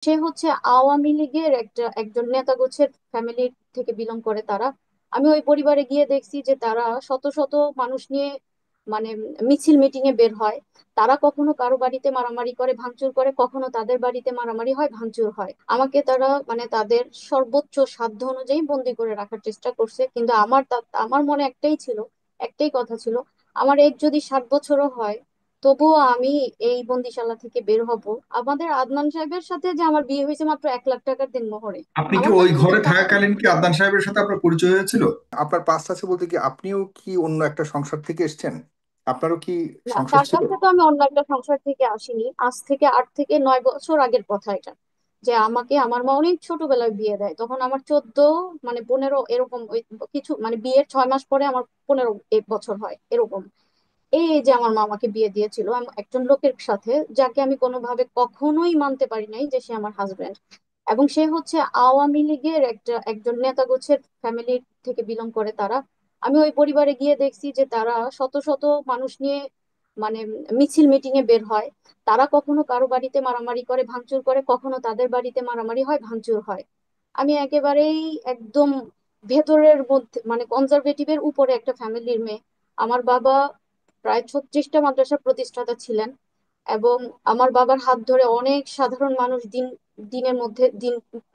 সে হচ্ছে আওয়ামী লীগের একজন নেতা গোছের ফ্যামিলি থেকে বিলং করে তারা। আমি ওই পরিবারে গিয়ে দেখছি যে তারা শত শত মানুষ নিয়ে মানে মিছিল মিটিং এ বের হয়। তারা কখনো কারো বাড়িতে মারামারি করে ভাঙচুর করে, কখনো তাদের বাড়িতে মারামারি হয় ভাঙচুর হয়। আমাকে তারা তাদের সর্বোচ্চ সাধ্য অনুযায়ী বন্দি করে রাখার চেষ্টা করছে, কিন্তু আমার মনে একটাই ছিল, একটাই কথা ছিল, আমার এজ যদি 7 বছরও হয় তবুও আমি এই বন্দিশালা থেকে বের হব। আমাদের আদনান সাহেবের সাথে যে আমার বিয়ে হয়েছে মাত্র 1 লাখ টাকার দেনমোহরে, আপনি কি আমার ওই কাছে যদি ঘরে টাকা থাকাকালীন কি আদনান সাহেবের সাথে আপনার পরিচয় হয়েছিল? আপনার পাস্ট আছে বলতে কি আপনিও কি অন্য একটা সংসার থেকে এসেছেন? আপনারও কি না, সংসার তার ছিল? কাছে তো আমি অন্য একটা সংসার থেকে আসিনি। আজ থেকে 8 থেকে 9 বছর আগের কথা এটা। যে আমাকে আমার মা অনেক ছোটবেলায় বিয়ে দেয়, তখন আমার 14 15 এরকম কিছু, বিয়ের 6 মাস পরে আমার 15 বছর হয় এরকম। এই যে আমার মা আমাকে বিয়ে দিয়েছিল একজন লোকের সাথে, যাকে আমি কোনোভাবে কখনোই মানতে পারি নাই যে সে আমার হাজবেন্ড। এবং সে হচ্ছে আওয়ামী লীগের একজন নেতা গোছের ফ্যামিলি থেকে বিলং করে তারা। আমি ওই পরিবারে গিয়ে দেখছি যে তারা শত শত মানুষ নিয়ে মানে মিছিল মিটিং এ বের হয়। তারা কখনো কারো বাড়িতে মারামারি করে ভাঙচুর করে, কখনো তাদের বাড়িতে মারামারি হয় ভাঙচুর হয়। আমি একেবারেই একদম ভেতরের মধ্যে কনজারভেটিভের উপরে একটা ফ্যামিলির মেয়ে। আমার বাবা প্রায় 36টা মাদ্রাসার প্রতিষ্ঠাতা ছিলেন, এবং আমার বাবার হাত ধরে অনেক সাধারণ মানুষ দিনের মধ্যে দিন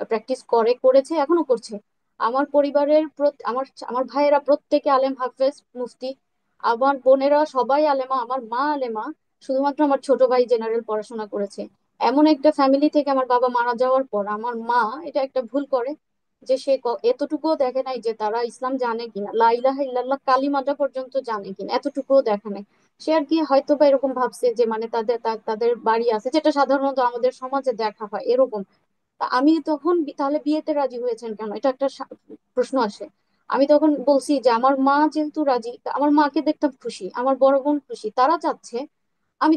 প্র্যাকটিস করেছে, এখনো করছে। আমার পরিবারের আমার আমার ভাইয়েরা প্রত্যেকে আলেম হাফেজ মুফতি। আমার বোনেরা সবাই আলেমা, আমার মা আলেমা। শুধুমাত্র আমার ছোট ভাই জেনারেল পড়াশোনা করেছে। এমন একটা ফ্যামিলি থেকে আমার বাবা মারা যাওয়ার পর আমার মা এটা একটা ভুল করে, যে সে এতটুকুও দেখে নাই যে তারা ইসলাম জানে কিনা, লা ইলাহা ইল্লাল্লাহ কালিমাটা পর্যন্ত জানে কিনা, এতটুকুও দেখে নাই। সে আর কি হয়তো বা এরকম ভাবছে যে তাদের বাড়ি আছে, যেটা সাধারণত আমাদের সমাজে দেখা হয় এরকম। তা আমি তখন তাহলে বিয়েতে রাজি হয়েছেন কেন, এটা একটা প্রশ্ন আসে। আমি তখন বলছি যে আমার মা যেহেতু রাজি, তা আমার মাকে দেখতাম খুশি, আমার বড় বোন খুশি, তারা চাচ্ছে আমি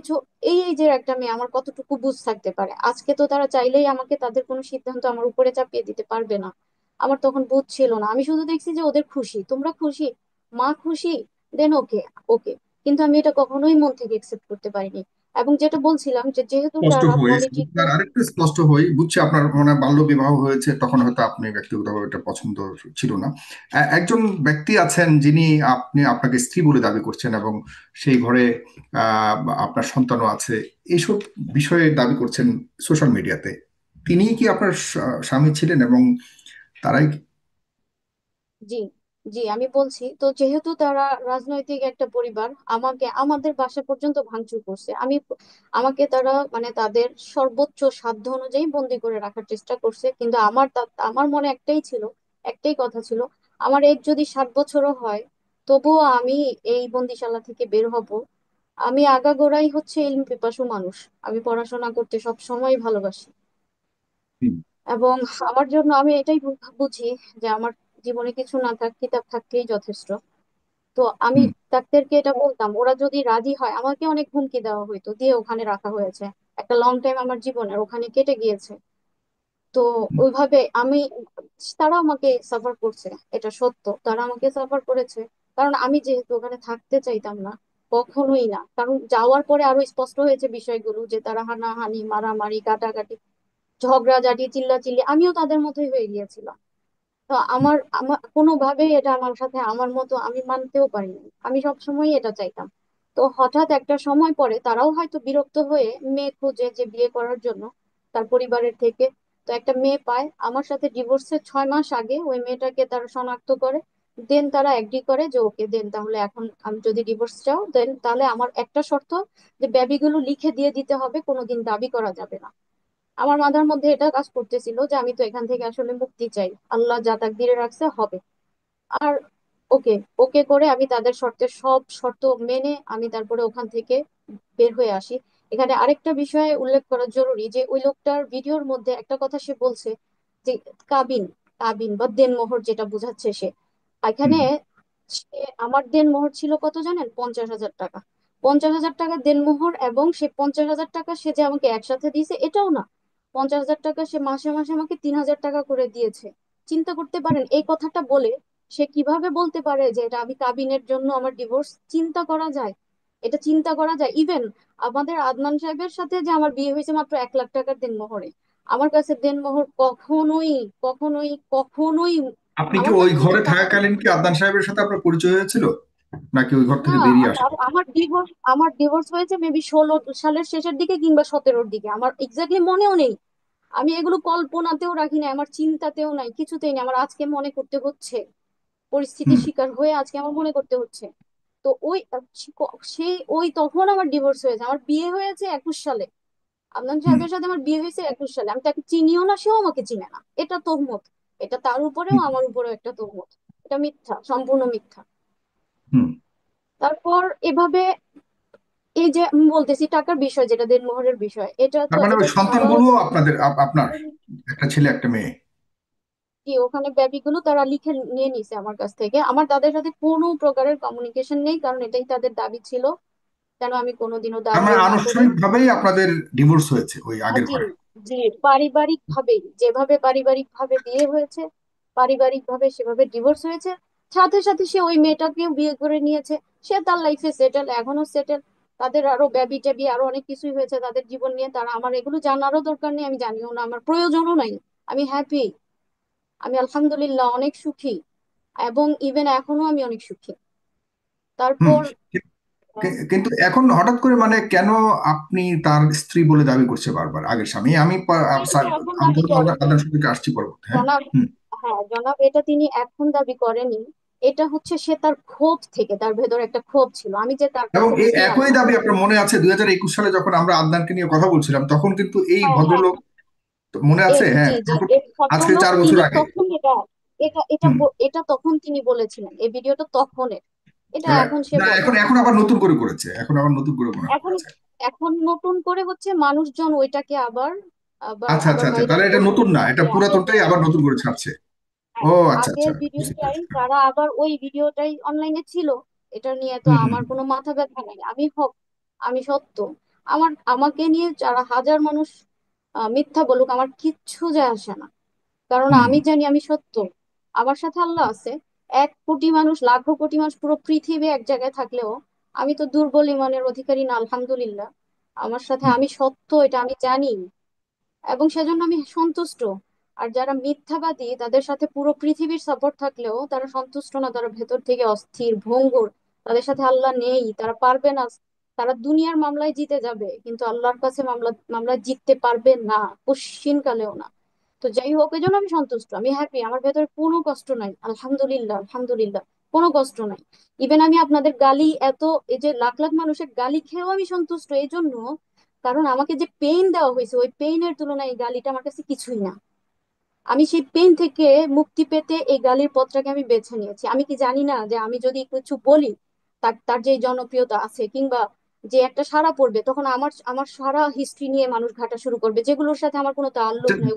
এই এই যে একটা মেয়ে, আমার কতটুকু বুঝ থাকতে পারে। আজকে তো তারা চাইলেই আমাকে তাদের কোনো সিদ্ধান্ত আমার উপরে চাপিয়ে দিতে পারবে না। আমার তখন বুঝ ছিল না, আমি শুধু দেখছি যে ওদের খুশি, তোমরা খুশি, মা খুশি, দেন ওকে, ওকে। কিন্তু আমি এটা কখনোই মন থেকে একসেপ্ট করতে পারিনি। এবং যেটা বলছিলাম যে যেহেতু স্পষ্ট তারা হই, পলিটিক্যাল। আর আরেকটু স্পষ্ট হই, বুঝছি আপনার মানে বাল্য বিবাহ হয়েছে, তখন হয়তো আপনি ব্যক্তিগতভাবে এটা পছন্দ ছিল না। একজন ব্যক্তি আছেন যিনি আপনাকে স্ত্রী বলে দাবি করছেন এবং সেই ঘরে আহ, আপনার সন্তানও আছে, এইসব বিষয়ে দাবি করছেন সোশ্যাল মিডিয়াতে। তিনি কি আপনার স্বামী ছিলেন এবং তারাই জি, জি, আমি বলছি তো, যেহেতু তারা রাজনৈতিক একটা পরিবার, আমাদের বাসা পর্যন্ত ভাঙচুর করছে। আমাকে তারা তাদের সর্বোচ্চ সাধ্য অনুযায়ী বন্দি করে রাখার চেষ্টা করছে, কিন্তু আমার মনে একটাই ছিল, একটাই কথা ছিল, আমার এজ যদি 7 বছরও হয় তবুও আমি এই বন্দিশালা থেকে বের হব। আমি আগাগোড়াই হচ্ছে ইলম পিপাসু মানুষ। আমি পড়াশোনা করতে সব সময় ভালোবাসি, হুম, এবং আমার জন্য আমি এটাই বুঝি যে আমার জীবনে কিছু না থাক, কিতাব থাকলেই যথেষ্ট। তো আমি হুম, ডাক্তারকে এটা বলতাম, ওরা যদি রাজি হয়, আমাকে অনেক হুমকি দেওয়া হইতো, দিয়ে ওখানে রাখা হয়েছে। একটা লং টাইম আমার জীবনের ওখানে কেটে গিয়েছে। তো হুম, ওইভাবে তারা আমাকে সাফার করছে, এটা সত্য, তারা আমাকে সাফার করেছে। কারণ আমি যেহেতু ওখানে থাকতে চাইতাম না, কখনোই না। কারণ যাওয়ার পরে আরো স্পষ্ট হয়েছে বিষয়গুলো, যে তারা হানাহানি মারামারি কাটাকাটি ঝগড়াঝাটি চিল্লাচিল্লি, আমিও তাদের মতোই হয়ে গিয়েছিলাম। তো আমার আমার কোনোভাবেই এটা আমার সাথে আমার মতো আমি মানতেও পারিনি। আমি সবসময় এটা চাইতাম। তো হঠাৎ একটা সময় পরে তারাও হয়তো বিরক্ত হয়ে মেয়ে খুঁজে যে বিয়ে করার জন্য তার পরিবারের থেকে। তো একটা মেয়ে পায়, আমার সাথে ডিভোর্সের 6 মাস আগে ওই মেয়েটাকে তারা শনাক্ত করে। দেন তারা এগ্রি করে যে ওকে দেন, তাহলে এখন আমি যদি ডিভোর্স চাও দেন, তাহলে আমার একটা শর্ত, যে বেবিগুলো লিখে দিয়ে দিতে হবে, কোনোদিন দাবি করা যাবে না। আমার মাথার মধ্যে এটা কাজ করতেছিল যে আমি তো এখান থেকে আসলে মুক্তি চাই, আল্লাহ যা তাকদিরে রাখছে হবে। আর ওকে, ওকে করে আমি তাদের সব শর্ত মেনে আমি তারপরে ওখান থেকে বের হয়ে আসি। এখানে আরেকটা বিষয় উল্লেখ করা জরুরি, যে ওই লোকটার ভিডিওর মধ্যে একটা কথা সে বলছে, যে কাবিন, কাবিন বা দেনমোহর যেটা বোঝাচ্ছে সে, এখানে হুম, আমার দেনমোহর ছিল কত জানেন? 50,000 টাকা। 50,000 টাকা দেনমোহর, এবং সে 50,000 টাকা সে যে আমাকে একসাথে দিয়েছে এটাও না। 50,000 টাকা সে মাসে মাসে আমাকে 3,000 টাকা করে দিয়েছে। চিন্তা করতে পারেন এই কথাটা বলে সে কিভাবে বলতে পারে যে এটা আমি কাবিনের জন্য আমার ডিভোর্স? চিন্তা করা যায়? এটা চিন্তা করা যায়? ইভেন আমাদের আদনান সাহেবের সাথে যে আমার বিয়ে হয়েছে মাত্র 1 লাখ টাকার দেনমোহরে, আমার কাছে দেনমোহর কখনোই কখনোই কখনোই আপনি কি আমার ওই কাছে শুধু ঘরে টাকা। থাকাকালীন কি আদনান সাহেবের সাথে আপনার পরিচয় হয়েছিল, নাকি ওই ঘর না, থেকে বেরিয়ে আসা? আমার ডিভোর্স হয়েছে মেবি 16 সালের শেষের দিকে কিংবা 17-র দিকে, আমার এক্স্যাক্টলি মনেও নেই। আমি এগুলো কল্পনাতেও রাখি না, আমার চিন্তাতেও নাই, কিছুতেই নেই। আমার আজকে মনে করতে হচ্ছে, পরিস্থিতির হুম। শিকার হয়ে আজকে আমার মনে করতে হচ্ছে। তো সেই তখন আমার ডিভোর্স হয়েছে। আমার বিয়ে হয়েছে 21 সালে। আদনান হুম। সাহেবের সাথে আমার বিয়ে হয়েছে 21 সালে। আমি তাকে চিনিও না, সেও আমাকে চিনে না। এটা তহমত। এটা তার উপরেও হুম। আমার উপরেও একটা তহমত। এটা মিথ্যা, সম্পূর্ণ মিথ্যা। হুম। তারপর এভাবে, এই যে আমি বলতেছি টাকার বিষয়, যেটা দেনমোহরের বিষয়, এটা তার তো মানে ওই এটা আবার সন্তানগুলো আপনাদের, আপনার একটা ছেলে একটা মেয়ে? কি, ওখানে বেবিগুলো তারা লিখে নিয়ে নিছে আমার কাছ থেকে। আমার তাদের সাথে কোনো প্রকারের কমিউনিকেশন নেই, কারণ এটাই তাদের দাবি ছিল, যেন আমি কোনোদিনও তার মানে দাবিও না করি। আনুষ্ঠানিক ভাবেই আপনাদের ডিভোর্স হয়েছে ওই আগের জি, ঘরে? জি, পারিবারিক ভাবেই, যেভাবে পারিবারিক ভাবে বিয়ে হয়েছে, পারিবারিক ভাবে সেভাবে ডিভোর্স হয়েছে। সাথে সাথে সে ওই মেয়েটাকেও বিয়ে করে নিয়েছে। সে তার লাইফে সেটেল, এখনো সেটেল। তাদের আরো বেবি টেবি আরো অনেক কিছুই হয়েছে তাদের জীবন নিয়ে। তারা, আমার এগুলো জানারও দরকার নেই, আমি জানিও না, আমার প্রয়োজনও নাই। আমি হ্যাপি, আমি আলহামদুলিল্লাহ অনেক সুখী, এবং ইভেন এখনো আমি অনেক সুখী। হুম। তারপর আহ, কিন্তু এখন হঠাৎ করে মানে কেন আপনি তার স্ত্রী বলে দাবি করছে বারবার, আগের স্বামী? আমি এটা এখন আমি দাবি তো করেন আদান সম্পর্কে আসছি পরবর্তী, হ্যাঁ। জনাব। হুম। হ্যাঁ জনাব, এটা তিনি এখন দাবি করেনি। এটা হচ্ছে সে তার ক্ষোভ থেকে, তার ভেতর একটা ক্ষোভ ছিল, আমি যে তার এবং কাছে এই ফিরে একই আসলাম। দাবি আপনার মনে আছে 2021 সালে যখন আমরা আদনানকে নিয়ে কথা বলছিলাম, তখন কিন্তু এই হ্যাঁ, হ্যাঁ, ভদ্রলোক, মনে আছে? জি, হ্যাঁ, জি, তখন এই আজকে ভদ্রলোক 4 বছর তিনি আগে। তখন এটা, এটা এটা হুম। এটা তখন তিনি বলেছিলেন, এই ভিডিওটা তখনের। এটা রাইট। এখন সে না, বলে এখন না। এখন আবার নতুন করে করেছে, এখন আবার নতুন করে মনে এখন করেছে। এখন নতুন করে হচ্ছে মানুষজন ওইটাকে আবার আবার আচ্ছা, আবার আচ্ছা, আচ্ছা, ভাইরাল তাহলে এটা করছে। নতুন না, এটা যে আগের পুরাতনটাই আবার ভিডিওটা, নতুন করে ছাড়ছে। ও হ্যাঁ, আচ্ছা, আচ্ছা, আগের বুঝতে ভিডিওটাই পেরেছি। তারা আবার, ওই ভিডিওটাই অনলাইনে ছিল। এটা নিয়ে তো হুম। হুম। আমার কোনো মাথা ব্যথা নেই। আমি হক, আমি সত্য। আমাকে নিয়ে যারা হাজার মানুষ মিথ্যা বলুক, আমার কিচ্ছু যায় আসে না, কারণ হুম। আমি জানি আমি সত্য। আমার সাথে আল্লাহ আছে। 1 কোটি মানুষ, লাখো কোটি মানুষ, পুরো পৃথিবী এক জায়গায় থাকলেও আমি তো দুর্বল ইমানের অধিকারী না, আলহামদুলিল্লাহ। আমার সাথে হুম। আমি সত্য, এটা আমি জানি, এবং সেজন্য আমি সন্তুষ্ট। আর যারা মিথ্যাবাদী, তাদের সাথে পুরো পৃথিবীর সাপোর্ট থাকলেও তারা সন্তুষ্ট না, তারা ভেতর থেকে অস্থির, ভঙ্গুর। তাদের সাথে আল্লাহ নেই, তারা পারবে না। তারা দুনিয়ার মামলায় জিতে যাবে, কিন্তু আল্লাহর কাছে মামলায় জিততে পারবে না, কশ্চিন কালেও না। তো যাই হোক, এই জন্য আমি সন্তুষ্ট, আমি হ্যাপি, আমার ভেতরে কোনো কষ্ট নাই, আলহামদুলিল্লাহ, আলহামদুলিল্লাহ। কোনো কষ্ট নাই। ইভেন আমি আপনাদের গালি, এই যে লাখ লাখ মানুষের গালি খেয়েও আমি সন্তুষ্ট, এই জন্য, কারণ আমাকে যে পেইন দেওয়া হয়েছে, ওই পেইনের তুলনায় এই গালিটা আমার কাছে কিছুই না। আমি সেই পেইন থেকে মুক্তি পেতে এই গালির পথটাকে আমি বেছে নিয়েছি। আমি কি জানি না যে আমি যদি কিছু বলি, তার তার যে জনপ্রিয়তা আছে, কিংবা যে একটা সাড়া পড়বে, তখন আমার আমার সারা হিস্ট্রি নিয়ে মানুষ ঘাটা শুরু করবে, যেগুলোর সাথে আমার কোনো তাল্লুক নাই।